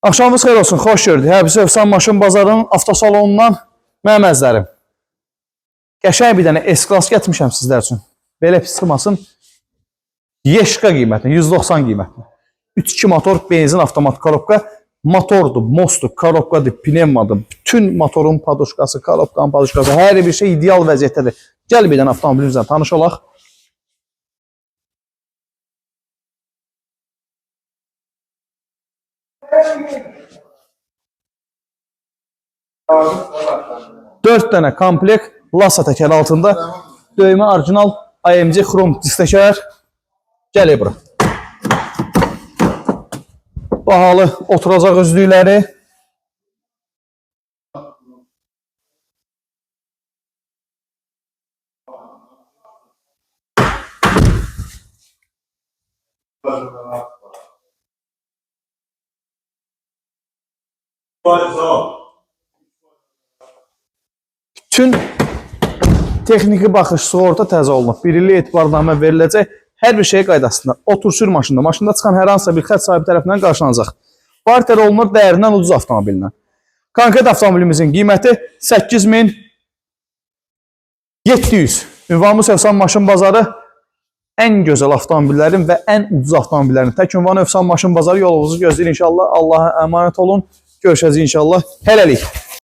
Axşamınız xeyir olsun, xoş gördük. Həbisi Efsan Maşın Bazarının avtosalonundan mənim əzlərim. Qəşəng bir dənə S-Class gətirmişəm sizlər üçün. Belə pis çıxmasın. Yeşka qiymətlə, 190 qiymətlə. 3-2 motor, benzin, avtomat korobka. Motordur, mostdur, korobkadır, pnevmadır. Bütün motorun padoşkası, korobkanın padoşkası, hər bir şey ideal vəziyyətdədir. Gəl bir dənə avtomobilimizlə tanış olaq. Dört dənə komplekt Lasa təkəri altında döymə orijinal AMG xrom disk təkər. Gəl bura. Bahalı oturacaq özlükləri. Bütün texniki baxış, sığorta təzə olunub. Bir illik etibarnamə veriləcək. Hər bir şey qaydasında. Otur sür maşında. Maşında çıxan hər hansısa bir xətt sahibi tərəfindən qarşılanacaq. Barter olunur dəyərindən ucuz avtomobilinə. Konkret avtomobilimizin qiyməti 8700. Ünvanımız Efsan Maşın Bazarı ən gözəl avtomobillərin və ən ucuz avtomobillərin tək ünvanı Efsan Maşın Bazarı. Yolunuzu gözləyir inşallah. Allah'a əmanət olun. Görüşəcəyik inşallah. Hələlik.